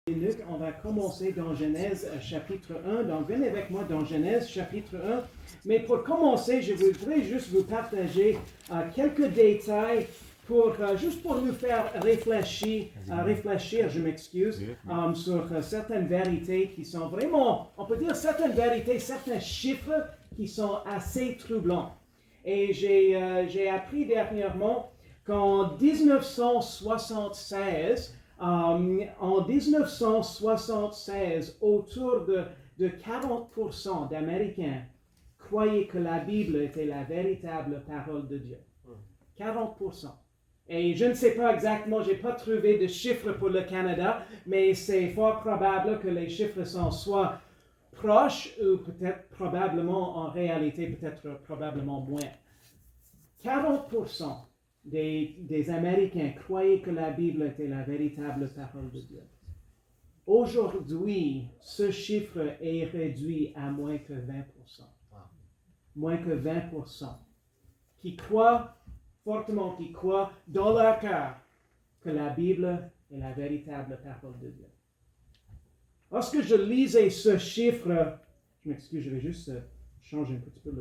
minutes, on va commencer dans Genèse chapitre 1. Donc, venez avec moi dans Genèse chapitre 1. Mais pour commencer, je voudrais juste vous partager quelques détails juste pour nous faire réfléchir, sur certaines vérités qui sont vraiment, on peut dire certaines vérités, certains chiffres qui sont assez troublants. Et j'ai appris dernièrement qu'en 1976, autour de 40% d'Américains croyaient que la Bible était la véritable parole de Dieu. 40%. Et je ne sais pas exactement, je n'ai pas trouvé de chiffres pour le Canada, mais c'est fort probable que les chiffres sont soit proches ou peut-être probablement en réalité, peut-être probablement moins. 40% des Américains croyaient que la Bible était la véritable parole de Dieu. Aujourd'hui, ce chiffre est réduit à moins que 20%. Moins que 20% qui croient fortement, qui croient dans leur cœur que la Bible est la véritable parole de Dieu. Lorsque je lisais ce chiffre, je m'excuse, je vais juste changer un petit peu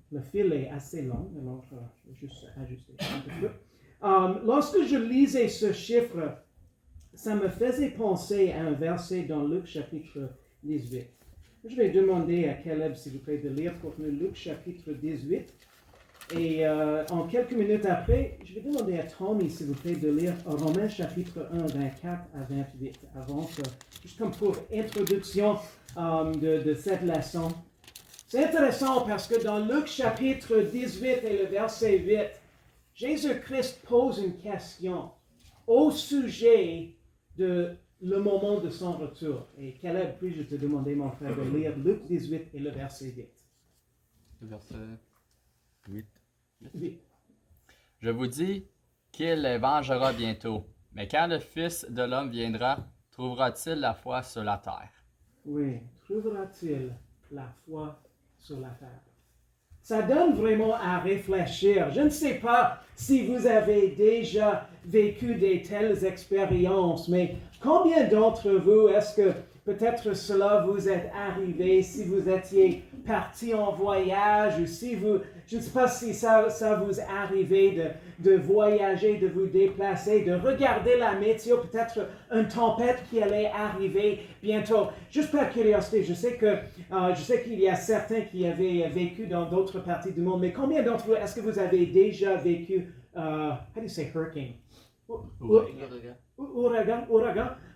le fil est assez long, alors je vais juste ajuster un petit peu. Lorsque je lisais ce chiffre, ça me faisait penser à un verset dans Luc chapitre 18. Je vais demander à Caleb, s'il vous plaît, de lire pour nous Luc chapitre 18. Et en quelques minutes après, je vais demander à Tommy, s'il vous plaît, de lire Romains chapitre 1, 24 à 28, juste comme pour introduction de cette leçon. C'est intéressant parce que dans Luc chapitre 18 et le verset 8, Jésus-Christ pose une question au sujet de le moment de son retour. Et Caleb, puis-je te demander, mon frère, de lire Luc 18 et le verset 8. Le verset 8. Oui. Je vous dis qu'il les vengera bientôt. Mais quand le Fils de l'homme viendra, trouvera-t-il la foi sur la terre? Oui, trouvera-t-il la foi sur la terre? Ça donne vraiment à réfléchir. Je ne sais pas si vous avez déjà vécu de telles expériences, mais combien d'entre vous, est-ce que peut-être cela vous est arrivé si vous étiez parti en voyage ou si vous, je ne sais pas si ça vous est arrivé de voyager, de vous déplacer, de regarder la météo, peut-être une tempête qui allait arriver bientôt. Juste par curiosité, je sais qu'il y a certains qui avaient vécu dans d'autres parties du monde, mais combien d'entre vous, est-ce que vous avez déjà vécu, how do you say hurricane? Ouragan.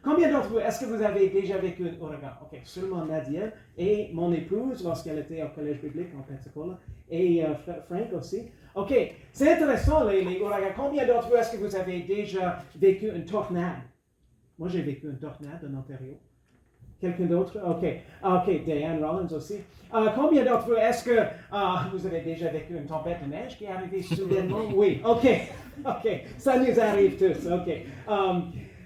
Combien d'entre vous, est-ce que vous avez déjà vécu un ouragan? Ok, seulement Nadia et mon épouse lorsqu'elle était au collège biblique en Pensacola et Frank aussi. Ok, c'est intéressant les ouragans. Combien d'entre vous, est-ce que vous avez déjà vécu une tornade? Moi, j'ai vécu une tornade en Ontario. Quelqu'un d'autre? Ok, Diane Rollins aussi. Combien d'entre vous, est-ce que vous avez déjà vécu une tempête de neige qui est arrivée soudainement? Oui, ok, ça nous arrive tous, ok.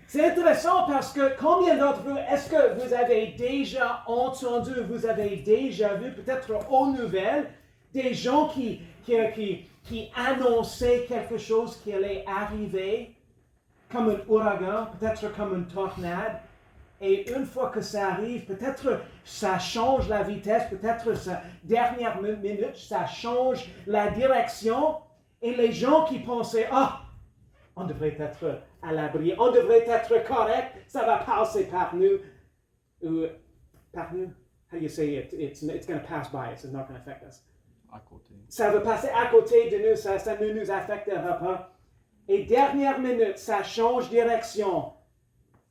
C'est intéressant parce que combien d'entre vous, est-ce que vous avez déjà entendu, vous avez déjà vu, peut-être aux nouvelles, des gens qui annonçaient quelque chose qui allait arriver, comme un ouragan, peut-être comme une tornade, et une fois que ça arrive, peut-être ça change la vitesse, peut-être sa dernière minute, ça change la direction, et les gens qui pensaient, on devrait être à l'abri, on devrait être correct, ça va passer par nous. Par nous? How do you say it? It's going to pass by us, it's not going to affect us. À côté. Ça va passer à côté de nous, ça ne nous affectera pas. Et dernière minute, ça change direction.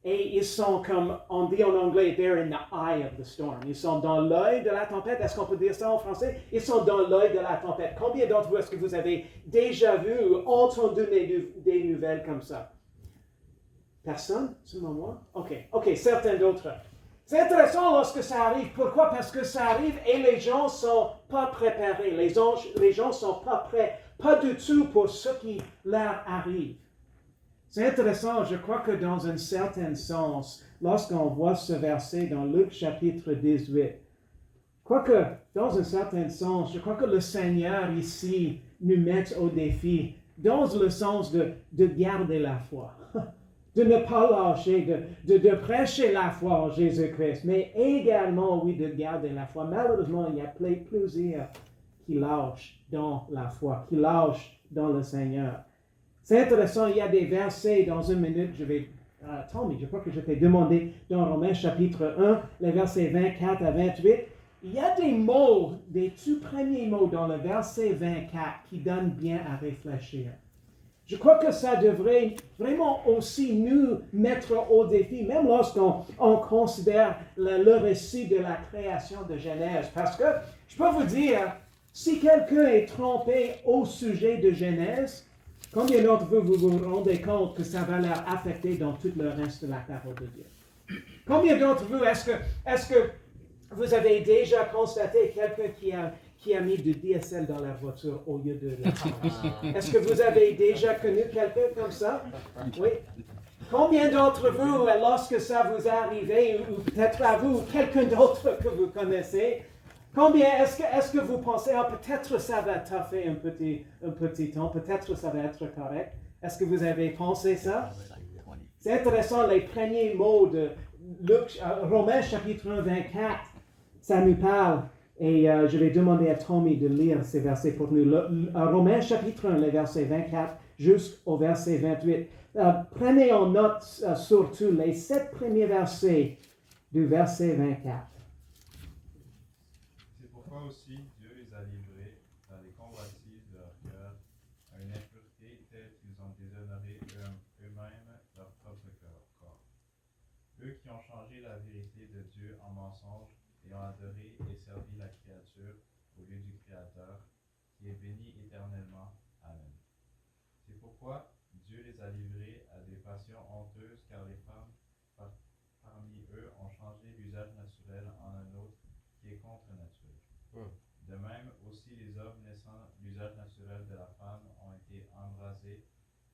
Et ils sont comme, on dit en anglais, they're in the eye of the storm. Ils sont dans l'œil de la tempête. Est-ce qu'on peut dire ça en français? Ils sont dans l'œil de la tempête. Combien d'entre vous est-ce que vous avez déjà vu ou entendu des nouvelles comme ça? Personne? Seulement moi? Ok, certains d'autres. C'est intéressant lorsque ça arrive. Pourquoi? Parce que ça arrive et les gens ne sont pas préparés. Les gens ne sont pas prêts, pas du tout pour ce qui leur arrive. C'est intéressant, je crois que dans un certain sens, lorsqu'on voit ce verset dans Luc chapitre 18, quoique dans un certain sens, je crois que le Seigneur ici nous met au défi, dans le sens de garder la foi. de ne pas lâcher, de prêcher la foi en Jésus-Christ, mais également, oui, de garder la foi. Malheureusement, il y a plusieurs qui lâchent dans la foi, qui lâchent dans le Seigneur. C'est intéressant, il y a des versets, dans une minute, Tommy, je crois que je t'ai demandé dans Romains chapitre 1, les versets 24 à 28, il y a des mots, des tout premiers mots dans le verset 24 qui donnent bien à réfléchir. Je crois que ça devrait vraiment aussi nous mettre au défi, même lorsqu'on considère le récit de la création de Genèse. Parce que, je peux vous dire, si quelqu'un est trompé au sujet de Genèse, combien d'entre vous vous rendez compte que ça va leur affecter dans tout le reste de la parole de Dieu? Combien d'entre vous, est-ce que vous avez déjà constaté quelqu'un qui a mis du DSL dans leur voiture au lieu de l'essence? Est-ce que vous avez déjà connu quelqu'un comme ça? Oui. Combien d'entre vous, lorsque ça vous est arrivé, ou peut-être à vous, ou quelqu'un d'autre que vous connaissez, est-ce que vous pensez, peut-être ça va taffer un petit temps, peut-être ça va être correct? Est-ce que vous avez pensé ça? C'est intéressant, les premiers mots de Romains chapitre 1, 24, ça nous parle, et je vais demander à Tommy de lire ces versets pour nous. Romains chapitre 1, les versets 24 jusqu'au verset 28. Prenez en note surtout les 7 premiers versets du verset 24. C'est pourquoi aussi Dieu les a livrés dans les convoitises de leur cœur à une impureté telle qu'ils ont déshonoré eux-mêmes leur propre corps. Eux qui ont changé la vérité de Dieu en mensonge et ont adoré et servi la créature au lieu du Créateur, qui est béni éternellement. Amen. C'est pourquoi Dieu les a livrés à des passions honteuses, car les femmes parmi eux ont changé l'usage naturel en un autre qui est contre nature. De même, aussi les hommes naissant l'usage naturel de la femme ont été embrasés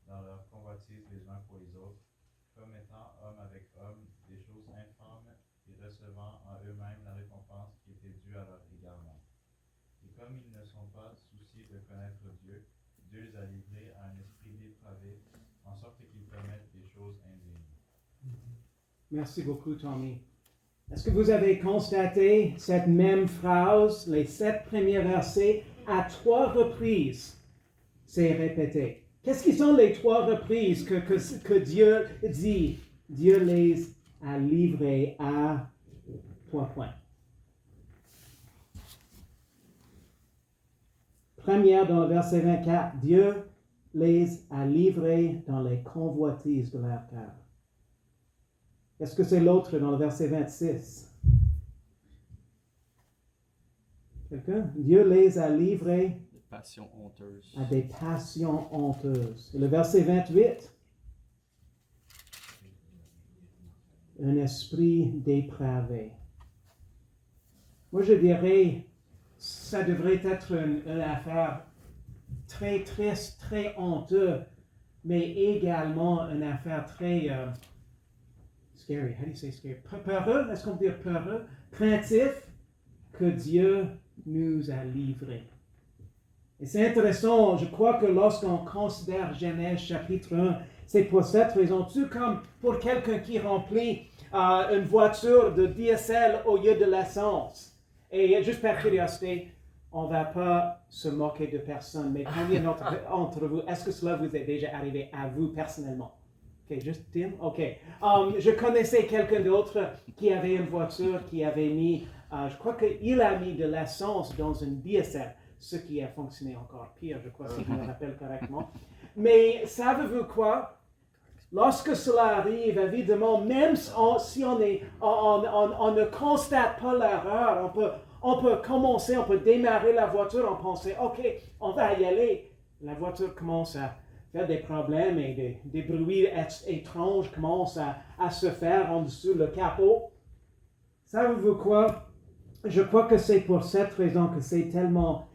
dans leur convoitise les uns pour les autres, commettant homme avec homme des choses infâmes et recevant en eux-mêmes la récompense qui était due à leur égarement. Et comme ils ne sont pas souciés de connaître Dieu, Dieu les a livrés à un esprit dépravé, en sorte qu'ils commettent des choses indignes. Merci beaucoup, Tommy. Est-ce que vous avez constaté cette même phrase, les 7 premiers versets, à 3 reprises, c'est répété? Qu'est-ce qui sont les 3 reprises que Dieu dit? Dieu les a livrés à 3 points. Première dans le verset 24, Dieu les a livrés dans les convoitises de leur cœur. Est-ce que c'est l'autre dans le verset 26? Quelqu'un? Dieu les a livrés Des passions honteuses. à des passions honteuses. Et le verset 28, un esprit dépravé. Moi, je dirais, ça devrait être une affaire très triste, très honteuse, mais également une affaire très scary. How do you say scary? Peureux, est-ce qu'on peut dire peureux? Craintif que Dieu nous a livrés. Et c'est intéressant, je crois que lorsqu'on considère Genèse chapitre 1, c'est pour cette raison, tout comme pour quelqu'un qui remplit une voiture de diesel au lieu de l'essence. Et juste par curiosité, on ne va pas se moquer de personne, mais combien d'entre vous, est-ce que cela vous est déjà arrivé à vous personnellement? Ok, juste Tim? Ok. Je connaissais quelqu'un d'autre qui avait une voiture qui avait mis, je crois qu'il a mis de l'essence dans une diesel, ce qui a fonctionné encore pire, je crois, si je me rappelle correctement. Mais savez-vous quoi? Lorsque cela arrive, évidemment, même si on ne constate pas l'erreur, on peut commencer, on peut démarrer la voiture en pensant, ok, on va y aller. La voiture commence à faire des problèmes et des bruits étranges commencent à se faire en dessous le capot. Savez-vous quoi? Je crois que c'est pour cette raison que c'est tellement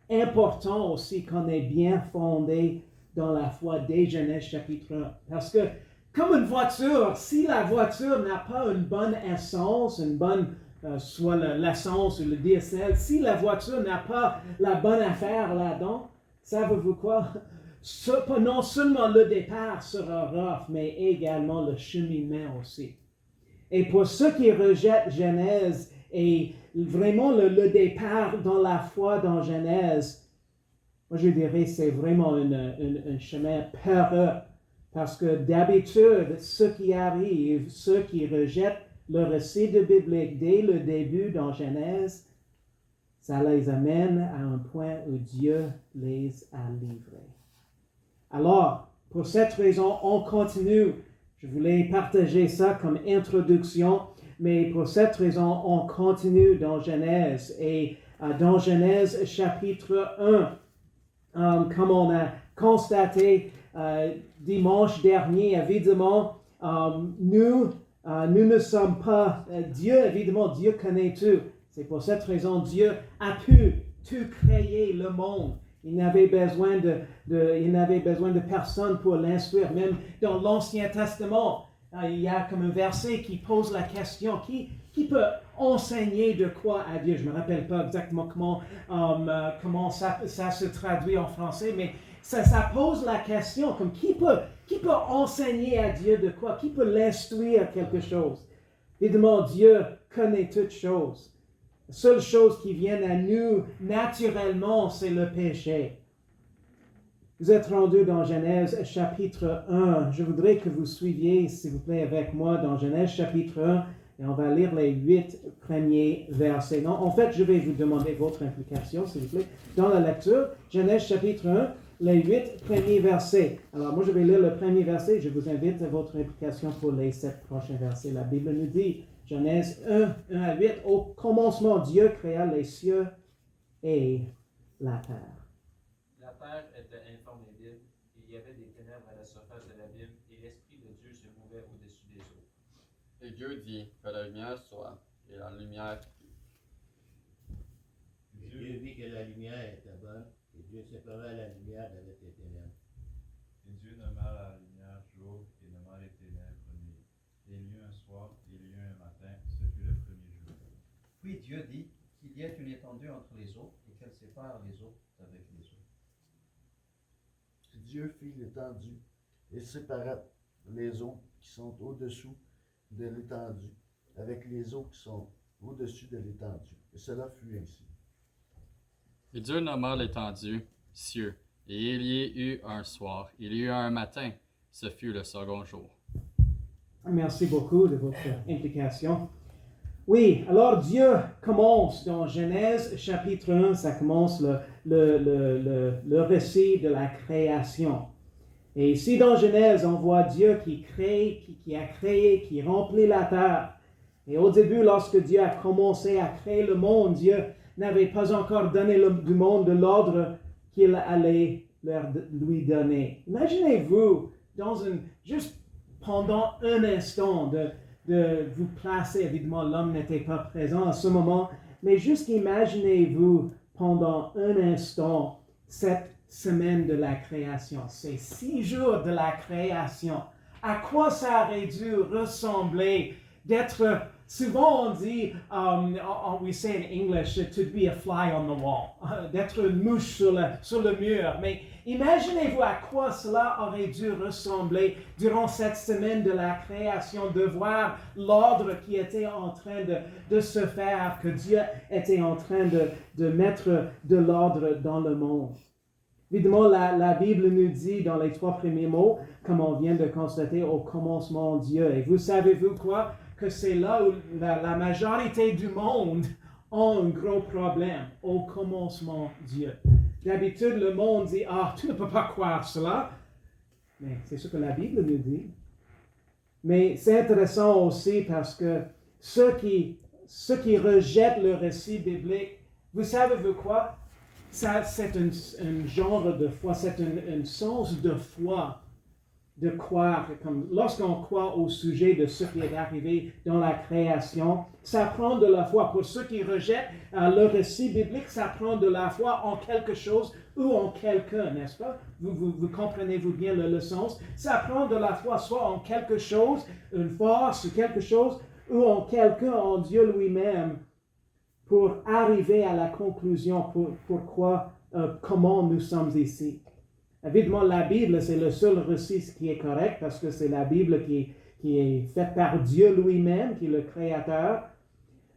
important aussi qu'on est bien fondé dans la foi dès Genèse chapitre 1. Parce que, comme une voiture, si la voiture n'a pas une bonne essence, une bonne, soit l'essence ou le diesel, si la voiture n'a pas la bonne affaire là-dedans, savez-vous quoi? non seulement le départ sera rough, mais également le cheminement aussi. Et pour ceux qui rejettent Genèse et vraiment le départ dans la foi dans Genèse, moi je dirais c'est vraiment un chemin peureux. Parce que d'habitude, ce qui arrive, ceux qui rejettent le récit de biblique dès le début dans Genèse, ça les amène à un point où Dieu les a livrés. Alors, pour cette raison, on continue. Je voulais partager ça comme introduction, mais pour cette raison, on continue dans Genèse. Et dans Genèse chapitre 1, comme on a constaté dimanche dernier, évidemment, nous ne sommes pas Dieu, évidemment, Dieu connaît tout. C'est pour cette raison Dieu a pu tout créer le monde. Il n'avait besoin de personne pour l'instruire. Même dans l'Ancien Testament, il y a comme un verset qui pose la question, qui peut enseigner de quoi à Dieu? Je ne me rappelle pas exactement comment ça se traduit en français, mais ça pose la question, comme qui peut enseigner à Dieu de quoi? Qui peut l'instruire quelque chose? Évidemment, Dieu connaît toutes choses. La seule chose qui vient à nous naturellement, c'est le péché. Vous êtes rendus dans Genèse chapitre 1. Je voudrais que vous suiviez, s'il vous plaît, avec moi dans Genèse chapitre 1. Et on va lire les 8 premiers versets. Non, en fait, je vais vous demander votre implication, s'il vous plaît, dans la lecture. Genèse chapitre 1, les 8 premiers versets. Alors, moi, je vais lire le premier verset. Je vous invite à votre implication pour les 7 prochains versets. La Bible nous dit, Genèse 1 à 8, au commencement, Dieu créa les cieux et la terre. La terre était informe et vide, et il y avait des ténèbres à la surface de l'abîme, et l'Esprit de Dieu se mouvait au-dessus des eaux. Et Dieu dit que la lumière soit, et la lumière fut. Et Dieu vit que la lumière était bonne, et Dieu sépara la lumière avec les ténèbres. Et Dieu nomma la lumière jour et nomma les ténèbres nuit. Et il y eut un soir et il y eut un matin, ce fut le premier jour. Puis Dieu dit qu'il y ait une étendue entre les eaux, et qu'elle sépare les eaux avec les eaux. Dieu fit l'étendue et sépara les eaux qui sont au-dessous de l'étendue avec les eaux qui sont au-dessus de l'étendue. Et cela fut ainsi. Et Dieu nomma l'étendue cieux, et il y eut un soir, il y eut un matin, ce fut le second jour. Merci beaucoup de votre implication. Oui, alors Dieu commence dans Genèse chapitre 1, ça commence le récit de la création. Et ici dans Genèse, on voit Dieu qui crée, qui a créé, qui remplit la terre. Et au début, lorsque Dieu a commencé à créer le monde, Dieu n'avait pas encore donné du monde de l'ordre qu'il allait lui donner. Imaginez-vous, juste pendant un instant, de vous placer, évidemment l'homme n'était pas présent à ce moment, mais juste imaginez-vous pendant un instant cette semaine de la création, ces 6 jours de la création. À quoi ça aurait dû ressembler d'être, souvent on dit, we say in English, to be a fly on the wall, d'être une mouche sur le mur, mais imaginez-vous à quoi cela aurait dû ressembler durant cette semaine de la création, de voir l'ordre qui était en train de se faire, que Dieu était en train de mettre de l'ordre dans le monde. Évidemment, la Bible nous dit dans les 3 premiers mots, comme on vient de constater, au commencement Dieu. Et vous savez-vous quoi? Que c'est là où la majorité du monde ont un gros problème, au commencement Dieu. D'habitude, le monde dit, tu ne peux pas croire cela. Mais c'est ce que la Bible nous dit. Mais c'est intéressant aussi parce que ceux qui rejettent le récit biblique, vous savez quoi? Ça, c'est un genre de foi, c'est un sens de foi, de croire. Comme lorsqu'on croit au sujet de ce qui est arrivé dans la création, ça prend de la foi. Pour ceux qui rejettent le récit biblique, ça prend de la foi en quelque chose ou en quelqu'un, n'est-ce pas? Vous comprenez-vous bien le sens? Ça prend de la foi soit en quelque chose, une force ou quelque chose, ou en quelqu'un, en Dieu lui-même, pour arriver à la conclusion pourquoi, comment nous sommes ici. Évidemment, la Bible, c'est le seul récit qui est correct parce que c'est la Bible qui est faite par Dieu lui-même, qui est le Créateur.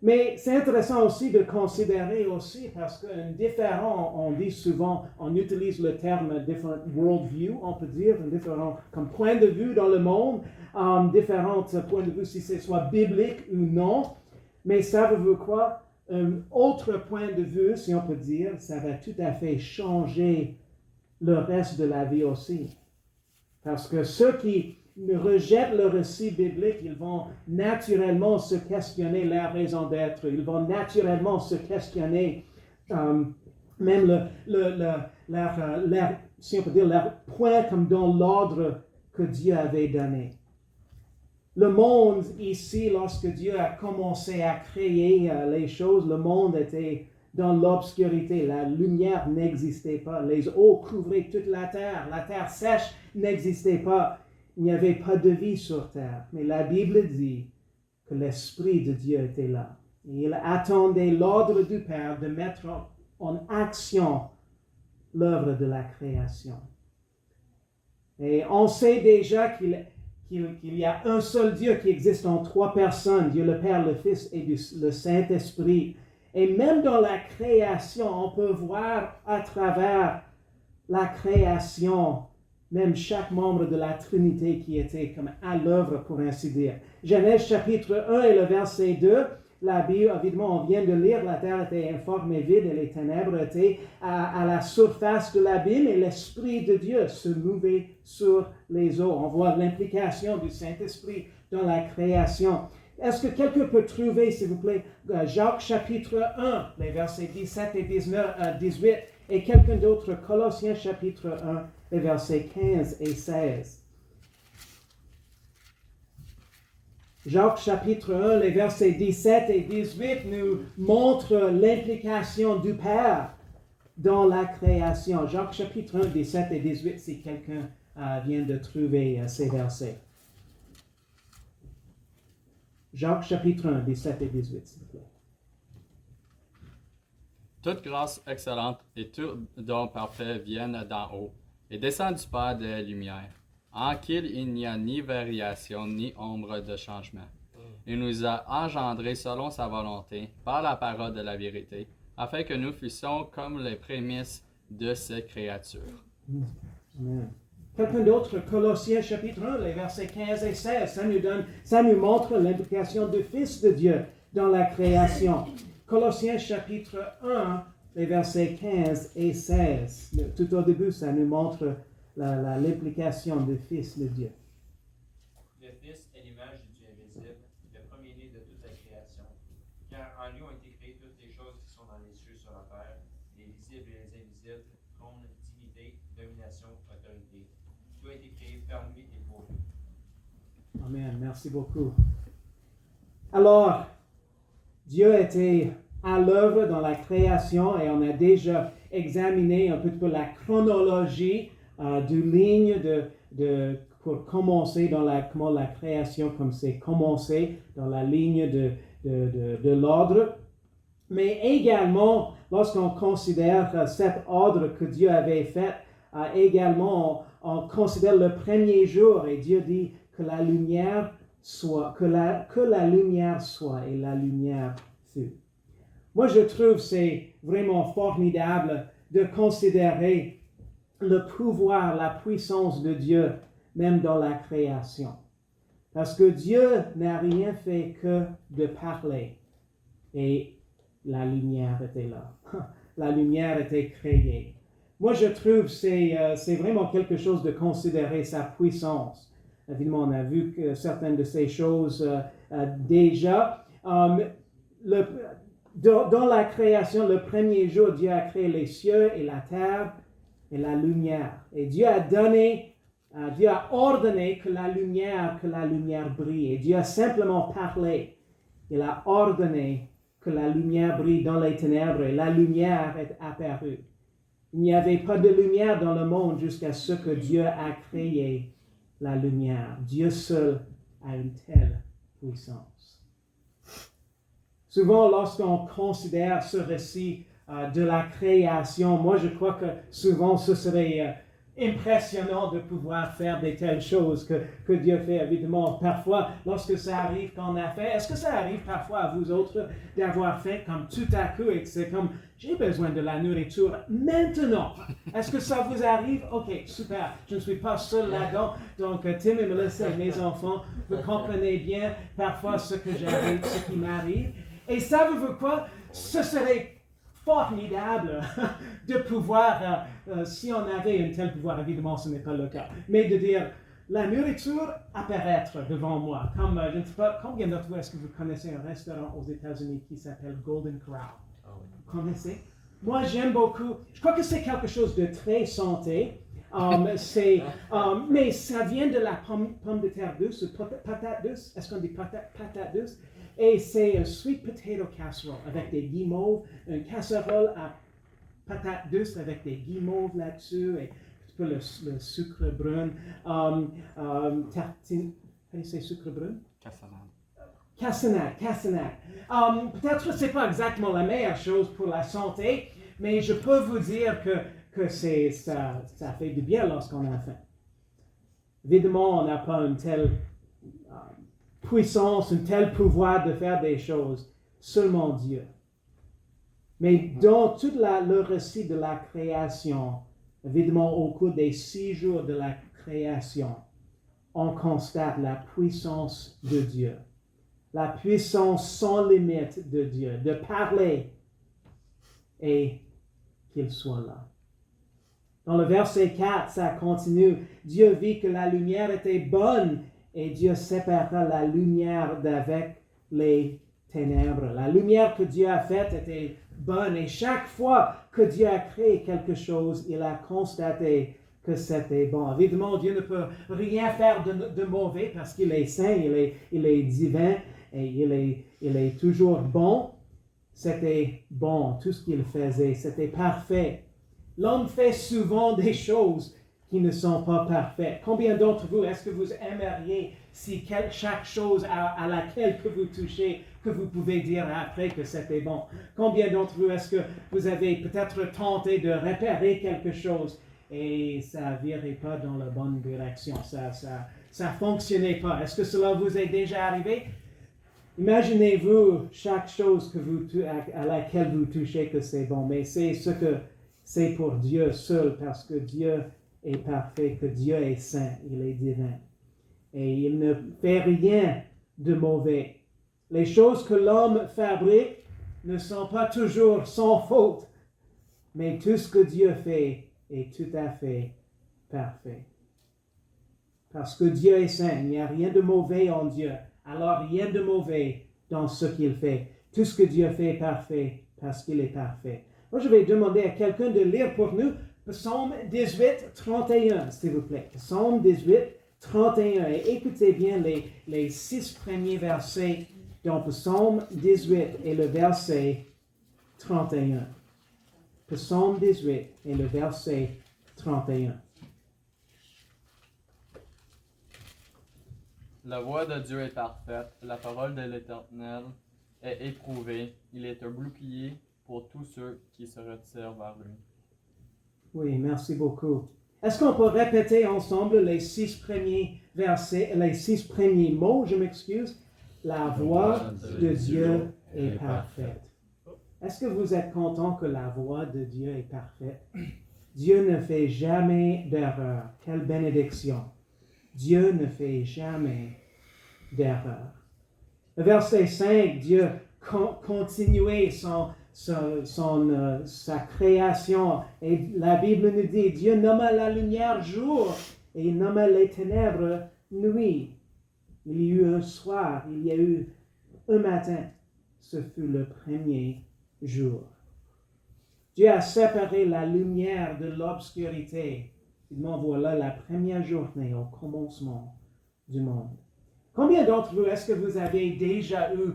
Mais c'est intéressant aussi de considérer aussi, parce qu'un différent, on dit souvent, on utilise le terme different worldview, on peut dire, un différent comme point de vue dans le monde, différents points de vue, si c'est soit biblique ou non. Mais ça veut dire quoi? Un autre point de vue, si on peut dire, ça va tout à fait changer le reste de la vie aussi. Parce que ceux qui rejettent le récit biblique, ils vont naturellement se questionner leur raison d'être. Ils vont naturellement se questionner même si on peut dire, leur point comme dans l'ordre que Dieu avait donné. Le monde ici, lorsque Dieu a commencé à créer les choses, le monde était dans l'obscurité. La lumière n'existait pas. Les eaux couvraient toute la terre sèche n'existait pas. Il n'y avait pas de vie sur terre. Mais la Bible dit que l'Esprit de Dieu était là. Et il attendait l'ordre du Père de mettre en action l'œuvre de la création. Et on sait déjà qu'il y a un seul Dieu qui existe en trois personnes, Dieu le Père, le Fils et le Saint-Esprit. Et même dans la création, on peut voir à travers la création, même chaque membre de la Trinité qui était comme à l'œuvre, pour ainsi dire. Genèse chapitre 1 et le verset 2, la Bible, évidemment, on vient de lire, la terre était informe et vide et les ténèbres étaient à la surface de l'abîme et l'Esprit de Dieu se mouvait sur les eaux. On voit l'implication du Saint-Esprit dans la création. Est-ce que quelqu'un peut trouver, s'il vous plaît, Jacques chapitre 1, les versets 17 et 18, et quelqu'un d'autre, Colossiens chapitre 1, les versets 15 et 16. Jacques chapitre 1, les versets 17 et 18 nous montrent l'implication du Père dans la création. Jacques chapitre 1, 17 et 18, si quelqu'un vient de trouver ces versets. Jacques chapitre 1, 17 et 18, s'il vous plaît. Toute grâce excellente et tout don parfait viennent d'en haut et descendent du Père des Lumières, en qui il n'y a ni variation ni ombre de changement. Il nous a engendrés selon sa volonté par la parole de la vérité, afin que nous fussions comme les prémices de ces créatures. Amen. Quelqu'un d'autre, Colossiens chapitre 1, les versets 15 et 16, ça nous montre l'implication du Fils de Dieu dans la création. Colossiens chapitre 1, les versets 15 et 16. Tout au début, ça nous montre l'implication du Fils de Dieu. Le Fils est l'image du Dieu invisible, le premier-né de toute la création. Car en lui ont été créées toutes les choses qui sont dans les cieux sur la terre, les visibles et les invisibles, trône, dignité, domination, autorité. Tout a été créé par lui et pour lui. Amen. Merci beaucoup. Alors, Dieu était à l'œuvre dans la création et on a déjà examiné un peu la chronologie du ligne pour commencer comment la création comme c'est commencé dans la ligne de l'ordre. Mais également, lorsqu'on considère cet ordre que Dieu avait fait, également on considère le premier jour et Dieu dit que la lumière soit, que la lumière soit et la lumière fut. Moi, je trouve c'est vraiment formidable de considérer le pouvoir, la puissance de Dieu, même dans la création. Parce que Dieu n'a rien fait que de parler. Et la lumière était là. La lumière était créée. Moi, je trouve que c'est vraiment quelque chose de considérer sa puissance. Évidemment, on a vu que certaines de ces choses déjà. Dans la création, le premier jour, Dieu a créé les cieux et la terre et la lumière. Et Dieu a ordonné que la lumière brille. Et Dieu a simplement parlé. Il a ordonné que la lumière brille dans les ténèbres et la lumière est apparue. Il n'y avait pas de lumière dans le monde jusqu'à ce que Dieu a créé la lumière. Dieu seul a une telle puissance. Souvent, lorsqu'on considère ce récit de la création, moi je crois que souvent ce serait impressionnant de pouvoir faire de telles choses que Dieu fait. Évidemment, parfois, lorsque ça arrive qu'on a faim, est-ce que ça arrive parfois à vous autres d'avoir faim comme tout à coup et que c'est comme, j'ai besoin de la nourriture maintenant. Est-ce que ça vous arrive? Ok, super. Je ne suis pas seul là-dedans. Donc, Tim et Melissa et mes enfants, vous comprenez bien parfois ce qui m'arrive. Et savez-vous quoi? Ce serait formidable de pouvoir, si on avait un tel pouvoir, évidemment ce n'est pas le cas, mais de dire la nourriture apparaître devant moi. Comme, je ne sais pas, combien d'entre vous est-ce que vous connaissez un restaurant aux États-Unis qui s'appelle Golden Corral? Vous connaissez? Moi j'aime beaucoup, je crois que c'est quelque chose de très santé. Mais ça vient de la pomme de terre douce, patate douce. Est-ce qu'on dit patate douce? Et c'est un sweet potato casserole avec des guimauves, une casserole à patate douce avec des guimauves là-dessus et un petit peu le sucre brun. Tartine, c'est sucre brun? Cassonade. Peut-être que ce n'est pas exactement la meilleure chose pour la santé, mais je peux vous dire que ça fait du bien lorsqu'on a faim. Évidemment, on n'a pas une telle puissance, un tel pouvoir de faire des choses, seulement Dieu. Mais dans tout le récit de la création, évidemment au cours des 6 jours de la création, on constate la puissance de Dieu, la puissance sans limite de Dieu, de parler et qu'il soit là. Dans le verset 4, ça continue. Dieu vit que la lumière était bonne et Dieu sépara la lumière d'avec les ténèbres. La lumière que Dieu a faite était bonne et chaque fois que Dieu a créé quelque chose, il a constaté que c'était bon. Évidemment, Dieu ne peut rien faire de mauvais parce qu'il est saint, il est divin et il est toujours bon. C'était bon, tout ce qu'il faisait, c'était parfait. L'homme fait souvent des choses qui ne sont pas parfaites. Combien d'entre vous, est-ce que vous aimeriez si chaque chose à laquelle que vous touchez, que vous pouvez dire après que c'était bon? Combien d'entre vous, est-ce que vous avez peut-être tenté de réparer quelque chose et ça ne virait pas dans la bonne direction, ça fonctionnait pas? Est-ce que cela vous est déjà arrivé? Imaginez-vous chaque chose à laquelle vous touchez que c'est bon, mais c'est ce que c'est pour Dieu seul, parce que Dieu est parfait, que Dieu est saint, il est divin. Et il ne fait rien de mauvais. Les choses que l'homme fabrique ne sont pas toujours sans faute, mais tout ce que Dieu fait est tout à fait parfait. Parce que Dieu est saint, il n'y a rien de mauvais en Dieu. Alors rien de mauvais dans ce qu'il fait. Tout ce que Dieu fait est parfait parce qu'il est parfait. Moi, je vais demander à quelqu'un de lire pour nous Psaume 18, 31, s'il vous plaît. Psaume 18, 31. Et écoutez bien les 6 premiers versets dans Psaume 18 et le verset 31. Psaume 18 et le verset 31. La voix de Dieu est parfaite, la parole de l'Éternel est éprouvée, il est un bouclier pour tous ceux qui se retirent vers lui. Oui, merci beaucoup. Est-ce qu'on peut répéter ensemble les 6 premiers versets, les 6 premiers mots, je m'excuse? La voix de Dieu est parfaite. Est-ce que vous êtes content que la voix de Dieu est parfaite? Dieu ne fait jamais d'erreur. Quelle bénédiction! Dieu ne fait jamais d'erreur. Le verset 5, Dieu continuait sa création. Et la Bible nous dit, Dieu nomma la lumière jour et il nomma les ténèbres nuit. Il y a eu un soir, il y a eu un matin. Ce fut le premier jour. Dieu a séparé la lumière de l'obscurité. Voilà la première journée au commencement du monde. Combien d'entre vous, est-ce que vous avez déjà eu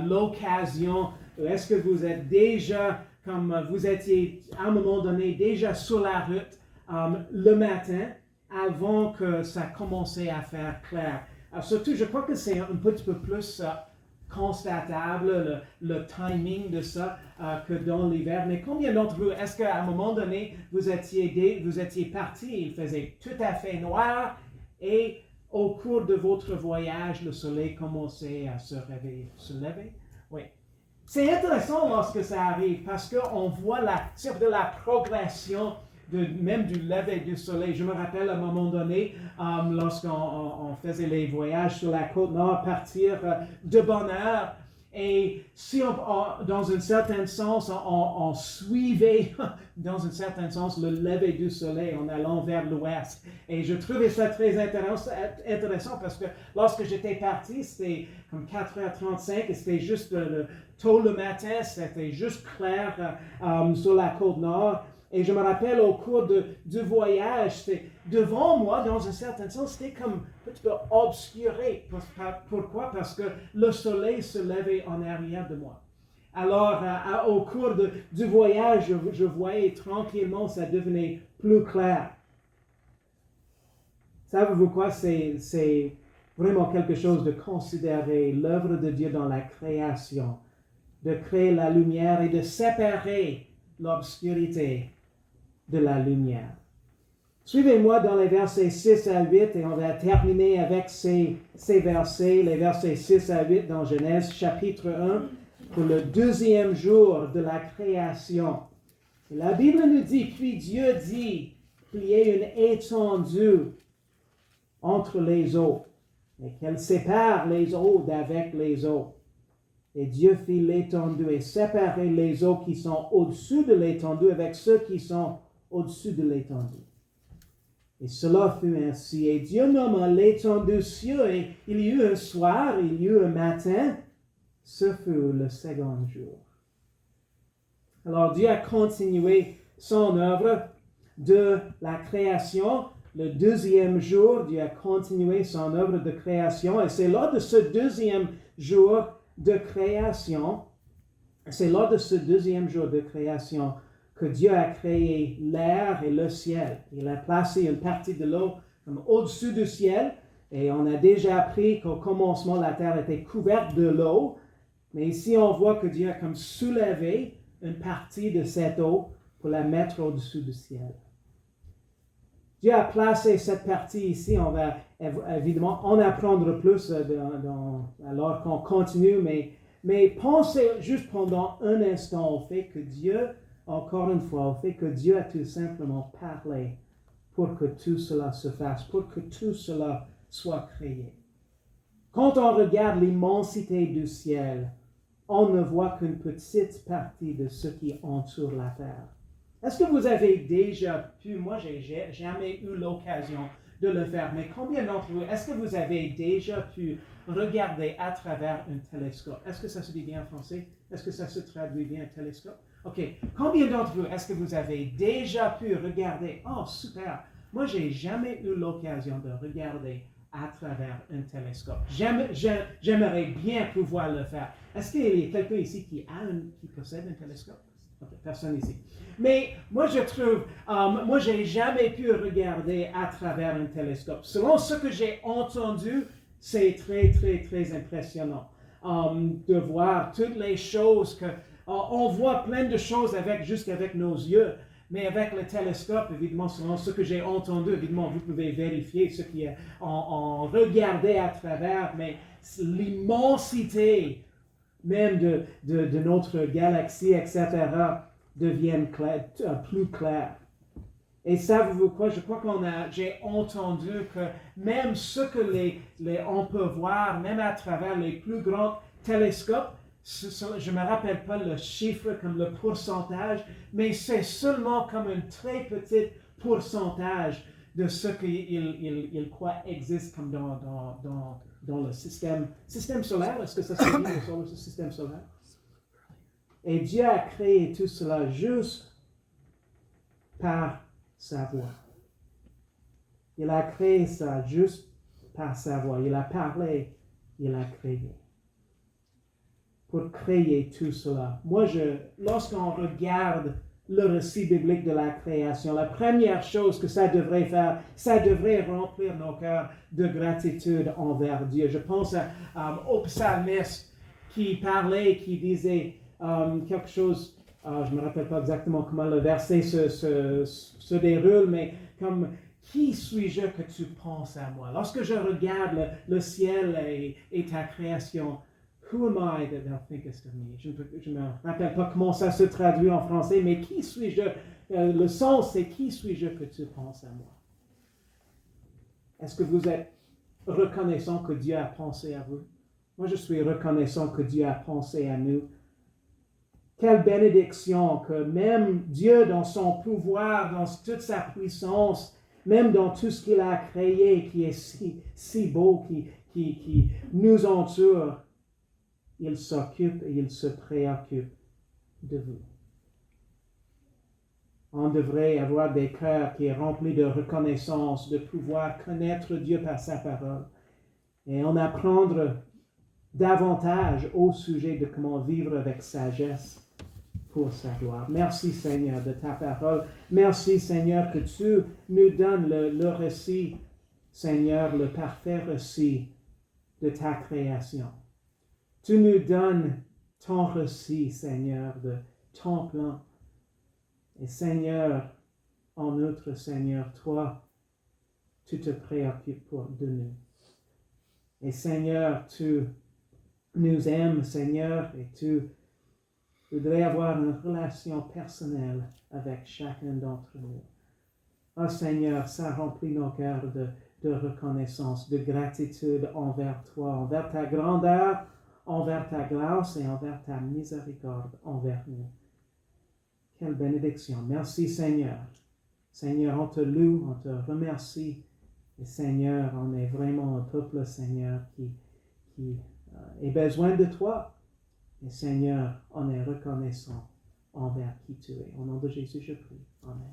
l'occasion, est-ce que vous êtes déjà, comme vous étiez à un moment donné, déjà sur la route le matin avant que ça commençait à faire clair? Surtout, je crois que c'est un petit peu plus constatable, le timing de ça, que dans l'hiver. Mais combien d'entre vous, est-ce qu'à un moment donné, vous étiez parti, il faisait tout à fait noir, et au cours de votre voyage, le soleil commençait à se lever? Oui. C'est intéressant lorsque ça arrive, parce qu'on voit de la progression même du lever du soleil. Je me rappelle à un moment donné, lorsqu'on faisait les voyages sur la côte nord, partir de bonne heure, et si dans un certain sens, on suivait, dans un certain sens, le lever du soleil en allant vers l'ouest. Et je trouvais ça très intéressant parce que lorsque j'étais parti, c'était comme 4h35 et c'était juste tôt le matin, c'était juste clair sur la côte nord. Et je me rappelle au cours du voyage, c'était devant moi, dans un certain sens, c'était comme un petit peu obscuré. Pourquoi? Parce que le soleil se levait en arrière de moi. Alors, au cours du voyage, je voyais tranquillement, ça devenait plus clair. Savez-vous quoi? C'est vraiment quelque chose de considérer l'œuvre de Dieu dans la création, de créer la lumière et de séparer l'obscurité de la lumière. Suivez-moi dans les versets 6 à 8 et on va terminer avec ces versets, les versets 6 à 8 dans Genèse chapitre 1 pour le deuxième jour de la création. Et la Bible nous dit, puis Dieu dit qu'il y ait une étendue entre les eaux et qu'elle sépare les eaux d'avec les eaux. Et Dieu fit l'étendue et séparait les eaux qui sont au-dessus de l'étendue avec ceux qui sont au-dessus de l'étendue. Et cela fut ainsi. Et Dieu nomma l'étendue cieux, et il y eut un soir, il y eut un matin. Ce fut le second jour. Alors Dieu a continué son œuvre de la création. Le deuxième jour, Dieu a continué son œuvre de création. Et c'est lors de ce deuxième jour de création, que Dieu a créé l'air et le ciel. Il a placé une partie de l'eau comme au-dessus du ciel. Et on a déjà appris qu'au commencement, la terre était couverte de l'eau. Mais ici, on voit que Dieu a comme soulevé une partie de cette eau pour la mettre au-dessus du ciel. Dieu a placé cette partie ici. On va évidemment en apprendre plus alors qu'on continue. Mais pensez juste pendant un instant au fait que Dieu, encore une fois, au fait que Dieu a tout simplement parlé pour que tout cela se fasse, pour que tout cela soit créé. Quand on regarde l'immensité du ciel, on ne voit qu'une petite partie de ce qui entoure la terre. Est-ce que vous avez déjà pu, moi j'ai jamais eu l'occasion de le faire, mais combien d'entre vous, est-ce que vous avez déjà pu regarder à travers un télescope? Est-ce que ça se dit bien en français? Est-ce que ça se traduit bien, un télescope? OK. Combien d'entre vous, est-ce que vous avez déjà pu regarder? Oh, super! Moi, j'ai jamais eu l'occasion de regarder à travers un télescope. J'aimerais bien pouvoir le faire. Est-ce qu'il y a quelqu'un ici qui possède un télescope? Okay, personne ici. Mais moi, je trouve, moi, j'ai jamais pu regarder à travers un télescope. Selon ce que j'ai entendu, c'est très, très, très impressionnant de voir toutes les choses que... on voit plein de choses juste avec nos yeux, mais avec le télescope, évidemment, selon ce que j'ai entendu, évidemment, vous pouvez vérifier ce qui est en regarder à travers, mais l'immensité même de notre galaxie, etc., deviennent plus claires. Et savez-vous quoi? Je crois j'ai entendu que même ce que on peut voir, même à travers les plus grands télescopes, je ne me rappelle pas le chiffre comme le pourcentage, mais c'est seulement comme un très petit pourcentage de ce qu'il croit existe comme dans le système solaire. Est-ce que ça se dit le système solaire? Et Dieu a créé tout cela juste par sa voix. Il a créé ça juste par sa voix. Il a parlé, il a créé. Pour créer tout cela. Moi, lorsqu'on regarde le récit biblique de la création, la première chose que ça devrait faire, ça devrait remplir nos cœurs de gratitude envers Dieu. Je pense au psalmiste qui parlait, qui disait quelque chose, je ne me rappelle pas exactement comment le verset se déroule, mais comme qui suis-je que tu penses à moi? Lorsque je regarde le ciel et ta création, who am I that thou thinkest of me? Je ne me rappelle pas comment ça se traduit en français, mais qui suis-je? Le sens, c'est qui suis-je que tu penses à moi? Est-ce que vous êtes reconnaissant que Dieu a pensé à vous? Moi, je suis reconnaissant que Dieu a pensé à nous. Quelle bénédiction que même Dieu, dans son pouvoir, dans toute sa puissance, même dans tout ce qu'il a créé, qui est si beau, qui nous entoure, il s'occupe et il se préoccupe de vous. On devrait avoir des cœurs qui sont remplis de reconnaissance, de pouvoir connaître Dieu par sa parole et en apprendre davantage au sujet de comment vivre avec sagesse pour sa gloire. Merci Seigneur de ta parole. Merci Seigneur que tu nous donnes le récit, Seigneur, le parfait récit de ta création. Tu nous donnes ton récit, Seigneur, de ton plan. Et Seigneur, en outre, Seigneur, toi, tu te préoccupes de nous. Et Seigneur, tu nous aimes, Seigneur, et tu voudrais avoir une relation personnelle avec chacun d'entre nous. Oh Seigneur, ça remplit nos cœurs de reconnaissance, de gratitude envers toi, envers ta grandeur, envers ta grâce et envers ta miséricorde envers nous. Quelle bénédiction. Merci Seigneur. Seigneur, on te loue, on te remercie. Et Seigneur, on est vraiment un peuple, Seigneur, qui a besoin de toi. Et Seigneur, on est reconnaissant envers qui tu es. Au nom de Jésus, je prie. Amen.